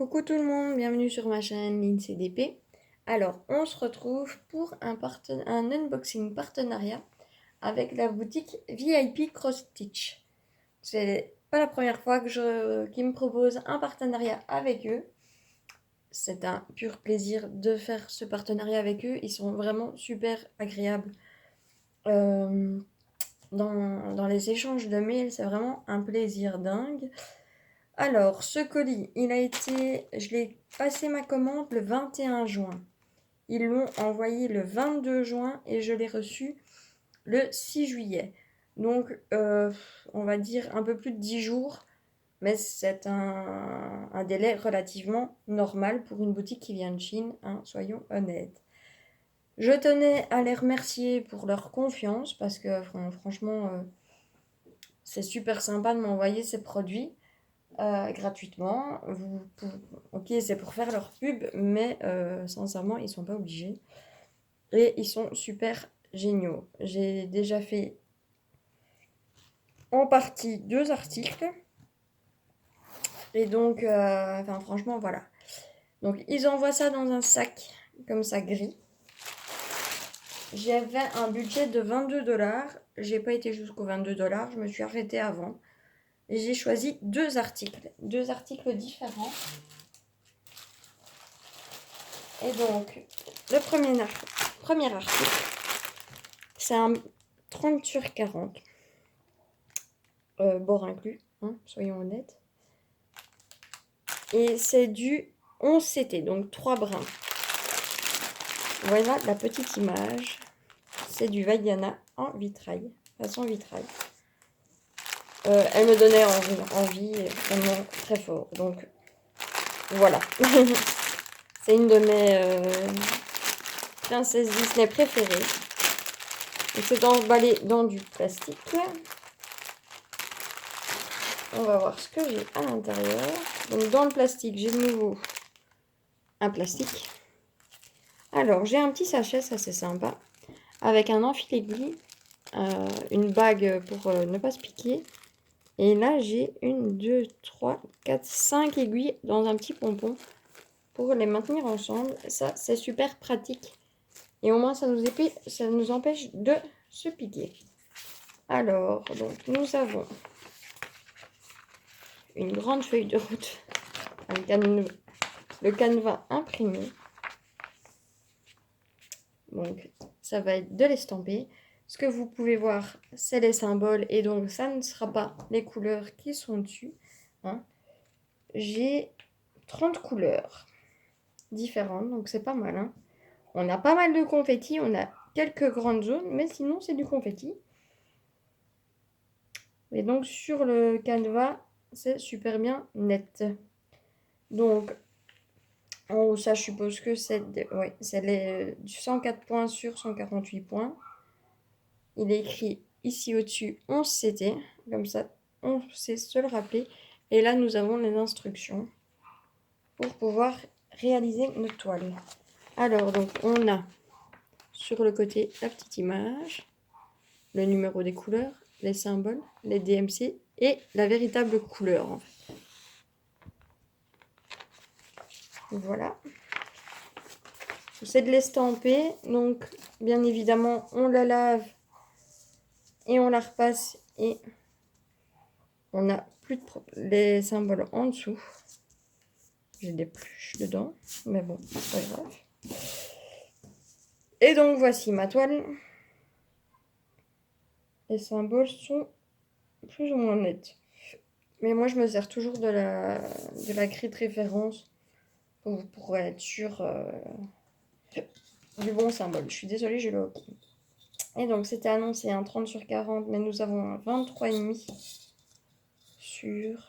Coucou tout le monde, bienvenue sur ma chaîne LinCDP. Alors, on se retrouve pour un unboxing partenariat avec la boutique VIP Cross Stitch. C'est pas la première fois qu'ils me proposent un partenariat avec eux. C'est un pur plaisir de faire ce partenariat avec eux. Ils sont vraiment super agréables. Euh, dans les échanges de mails, c'est vraiment un plaisir dingue. Alors, ce colis, je l'ai passé ma commande le 21 juin. Ils l'ont envoyé le 22 juin et je l'ai reçu le 6 juillet. Donc, on va dire un peu plus de 10 jours, mais c'est un délai relativement normal pour une boutique qui vient de Chine, hein, soyons honnêtes. Je tenais à les remercier pour leur confiance parce que franchement, c'est super sympa de m'envoyer ces produits. Gratuitement. Ok, c'est pour faire leur pub, mais sincèrement, ils sont pas obligés. Et ils sont super géniaux. J'ai déjà fait en partie 2 articles. Et donc, franchement, voilà. Donc, ils envoient ça dans un sac, comme ça, gris. J'avais un budget de 22 $. J'ai pas été jusqu'aux 22 $. Je me suis arrêtée avant. Et j'ai choisi 2 articles. 2 articles différents. Et donc, le premier article, c'est un 30/40, bord inclus, hein, soyons honnêtes. Et c'est du 11 CT, donc 3 brins. Voilà la petite image. C'est du Vaiana en vitrail, façon vitrail. Elle me donnait envie vraiment très fort. Donc, voilà. C'est une de mes princesses Disney préférées. Donc, c'est emballé dans du plastique. On va voir ce que j'ai à l'intérieur. Donc dans le plastique, j'ai de nouveau un plastique. Alors j'ai un petit sachet, ça c'est sympa, avec un enfile-aiguille, une bague pour ne pas se piquer. Et là j'ai 1, 2, 3, 4, 5 aiguilles dans un petit pompon pour les maintenir ensemble. Ça c'est super pratique. Et au moins ça nous empêche de se piquer. Alors, donc nous avons une grande feuille de route avec le canevas imprimé. Donc, ça va être de l'estamper. Ce que vous pouvez voir, c'est les symboles. Et donc, ça ne sera pas les couleurs qui sont dessus. Hein. J'ai 30 couleurs différentes. Donc, c'est pas mal. Hein. On a pas mal de confettis. On a quelques grandes zones. Mais sinon, c'est du confetti. Et donc, sur le canevas, c'est super bien net. Donc, en haut, ça, je suppose que c'est du 104 points sur 148 points. Il est écrit ici au-dessus 11 CT, comme ça on sait se le rappeler. Et là nous avons les instructions pour pouvoir réaliser notre toile. Alors donc on a sur le côté la petite image, le numéro des couleurs, les symboles, les DMC et la véritable couleur en fait. Voilà. C'est de l'estamper, donc bien évidemment on la lave et on la repasse et on n'a plus les symboles en dessous. J'ai des pluches dedans, mais bon, c'est pas grave. Et donc voici ma toile. Les symboles sont plus ou moins nets. Mais moi je me sers toujours de la grille de référence pour être sûr du bon symbole. Je suis désolée, j'ai le hockey. Et donc c'était annoncé un 30/40, mais nous avons un 23,5 sur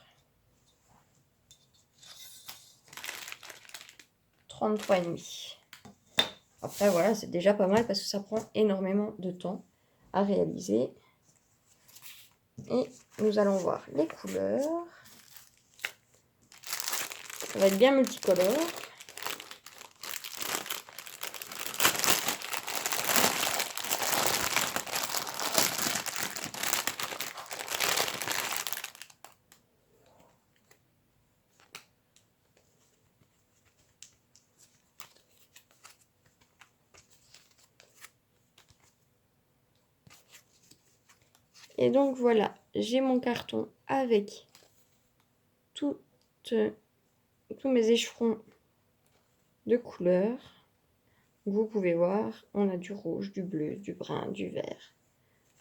33,5. Après voilà, c'est déjà pas mal parce que ça prend énormément de temps à réaliser. Et nous allons voir les couleurs. Ça va être bien multicolore. Et donc voilà, j'ai mon carton avec tous mes écherons de couleurs. Vous pouvez voir, on a du rouge, du bleu, du brun, du vert,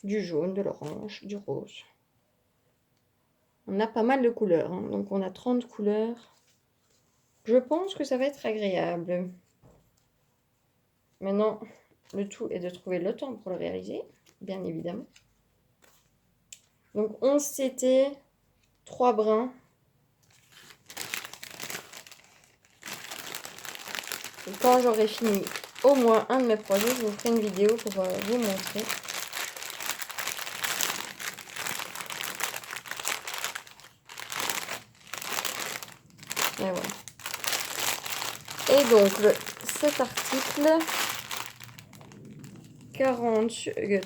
du jaune, de l'orange, du rose. On a pas mal de couleurs, hein. Donc on a 30 couleurs. Je pense que ça va être agréable. Maintenant, le tout est de trouver le temps pour le réaliser, bien évidemment. Donc 11 CT, 3 brins. Et quand j'aurai fini au moins un de mes projets, je vous ferai une vidéo pour vous montrer. Et voilà. Et donc, cet article,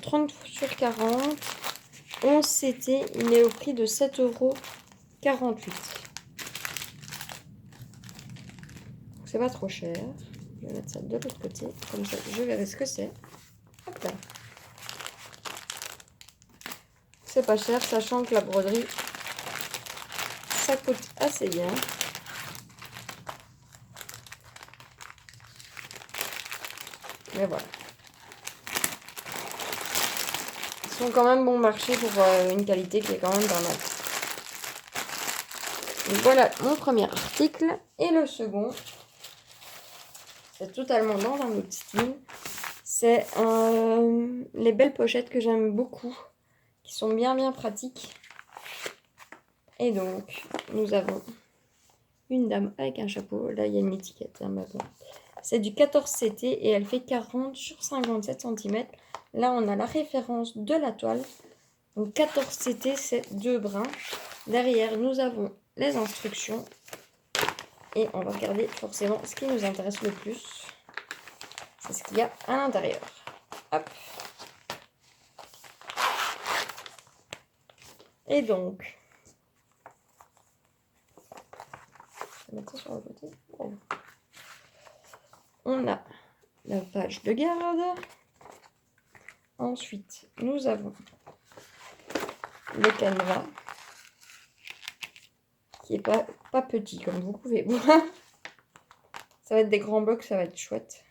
30 sur 40, 11 CT, il est au prix de 7,48 €. C'est pas trop cher. Je vais mettre ça de l'autre côté, comme ça je verrai ce que c'est. Hop là. C'est pas cher, sachant que la broderie, ça coûte assez bien. Mais voilà. Ils sont quand même bon marché pour une qualité qui est quand même pas mal. Donc voilà mon premier article. Et le second, c'est totalement dans un autre style. C'est les belles pochettes que j'aime beaucoup, qui sont bien pratiques. Et donc, nous avons une dame avec un chapeau. Là, il y a une étiquette, hein, mais bon. C'est du 14 CT et elle fait 40 sur 57 cm. Là, on a la référence de la toile. Donc 14 CT, c'est 2 brins. Derrière, nous avons les instructions. Et on va regarder forcément ce qui nous intéresse le plus. C'est ce qu'il y a à l'intérieur. Hop. Et donc, je vais mettre ça sur le côté. Oh. On a la page de garde. Ensuite, nous avons le canevas, qui est pas petit, comme vous pouvez voir. Ça va être des grands blocs, ça va être chouette.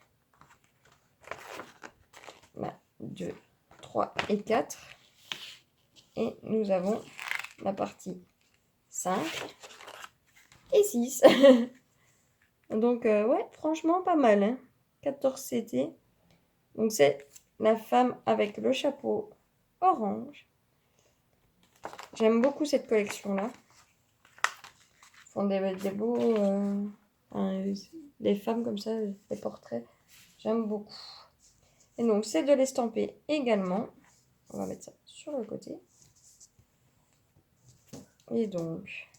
2, 3 et 4. Et nous avons la partie 5 et 6. Donc, ouais, franchement, pas mal. Hein. 14 CT. Donc, c'est la femme avec le chapeau orange. J'aime beaucoup cette collection-là. Ils font des beaux... des femmes comme ça, des portraits. J'aime beaucoup. Et donc, c'est de l'estamper également. On va mettre ça sur le côté. Et donc,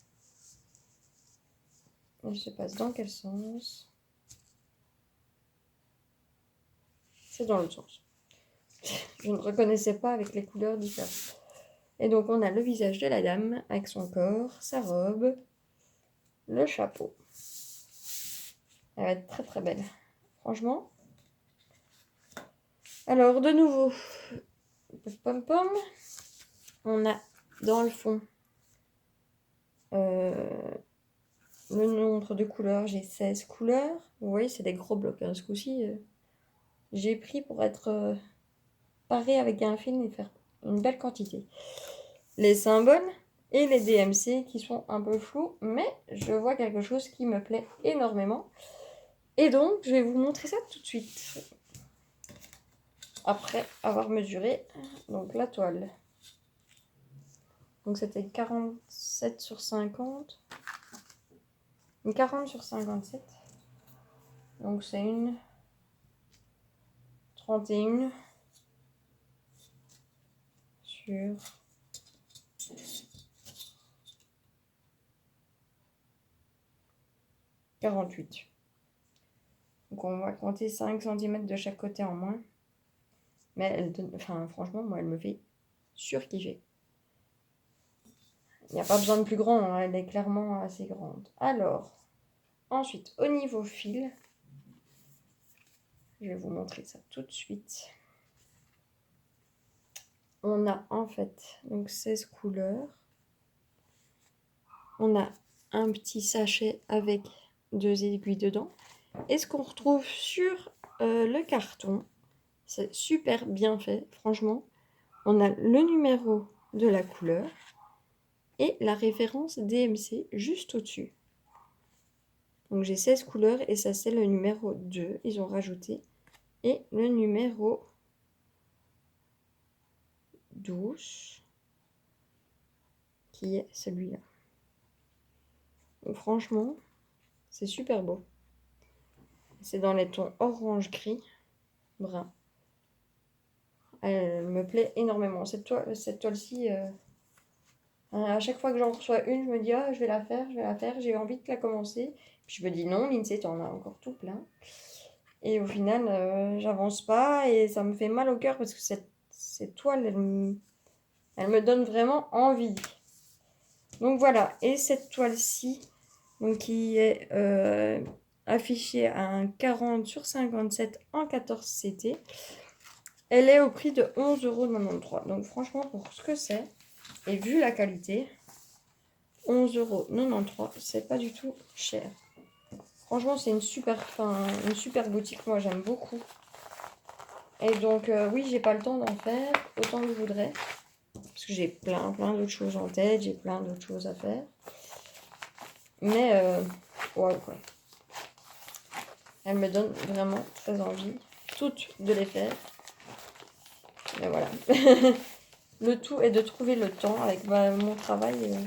je se passe dans quel sens? C'est dans l'autre sens. Je ne reconnaissais pas avec les couleurs différentes. Et donc, on a le visage de la dame avec son corps, sa robe, le chapeau. Elle va être très belle. Franchement. Alors, de nouveau, pom-pom. On a dans le fond le nombre de couleurs. J'ai 16 couleurs. Vous voyez, c'est des gros blocs. Hein. Ce coup-ci, j'ai pris pour être paré avec un film et faire une belle quantité. Les symboles et les DMC qui sont un peu flous, mais je vois quelque chose qui me plaît énormément. Et donc, je vais vous montrer ça tout de suite. Après avoir mesuré donc la toile. Donc c'était 47 sur 50. Une 40 sur 57. Donc c'est une 31 sur 48. Donc on va compter 5 cm de chaque côté en moins. Mais elle donne, enfin franchement, moi elle me fait surkiffer. Il n'y a pas besoin de plus grand, hein, elle est clairement assez grande. Alors, ensuite, au niveau fil, je vais vous montrer ça tout de suite. on a en fait donc 16 couleurs. On a un petit sachet avec 2 aiguilles dedans. Et ce qu'on retrouve sur le carton, c'est super bien fait, franchement. On a le numéro de la couleur et la référence DMC juste au-dessus. Donc j'ai 16 couleurs et ça c'est le numéro 2, ils ont rajouté. Et le numéro 12, qui est celui-là. Donc franchement, c'est super beau. C'est dans les tons orange, gris, brun. Elle me plaît énormément. Cette toile-ci, à chaque fois que j'en reçois une, je me dis ah, je vais la faire, j'ai envie de la commencer. Puis je me dis non, Lindsay, t'en as encore tout plein. Et au final, j'avance pas et ça me fait mal au cœur parce que cette toile, elle me donne vraiment envie. Donc voilà, et cette toile-ci, donc qui est affichée à un 40 sur 57 en 14 CT, elle est au prix de 11,93 €. Donc franchement, pour ce que c'est, et vu la qualité, 11,93 €, c'est pas du tout cher. Franchement, c'est une super boutique, moi j'aime beaucoup. Et donc oui, j'ai pas le temps d'en faire autant que je voudrais. Parce que j'ai plein d'autres choses en tête, j'ai plein d'autres choses à faire. Mais ouais, quoi. Elle me donne vraiment très envie, toutes, de les faire. Mais voilà. Le tout est de trouver le temps avec mon travail.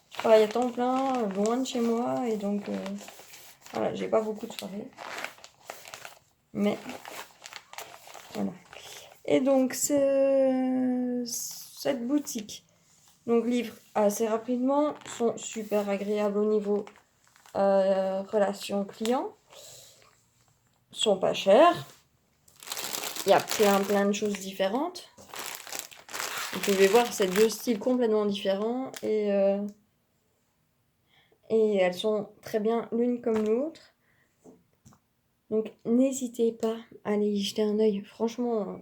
Je travaille à temps plein, loin de chez moi. Et donc, voilà, j'ai pas beaucoup de soirées. Mais, voilà. Et donc, cette boutique donc livre assez rapidement, sont super agréables au niveau relation client. Sont pas chers. Il y a plein de choses différentes. Vous pouvez voir, c'est 2 styles complètement différents et elles sont très bien l'une comme l'autre. Donc n'hésitez pas à aller y jeter un œil. Franchement,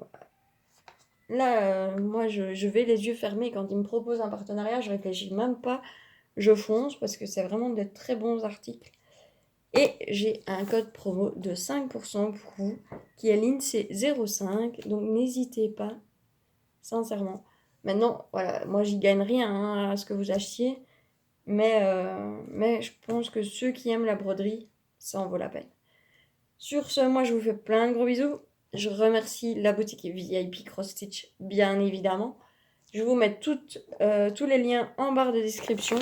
là, moi je vais les yeux fermés quand ils me proposent un partenariat. Je réfléchis même pas, je fonce parce que c'est vraiment de très bons articles. Et j'ai un code promo de 5% pour vous qui est l'INSEE05. Donc n'hésitez pas, sincèrement. Maintenant, voilà, moi j'y gagne rien hein, à ce que vous achetiez. Mais je pense que ceux qui aiment la broderie, ça en vaut la peine. Sur ce, moi je vous fais plein de gros bisous. Je remercie la boutique VIP Cross Stitch, bien évidemment. Je vous mets tous les liens en barre de description.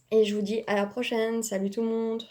Et je vous dis à la prochaine. Salut tout le monde!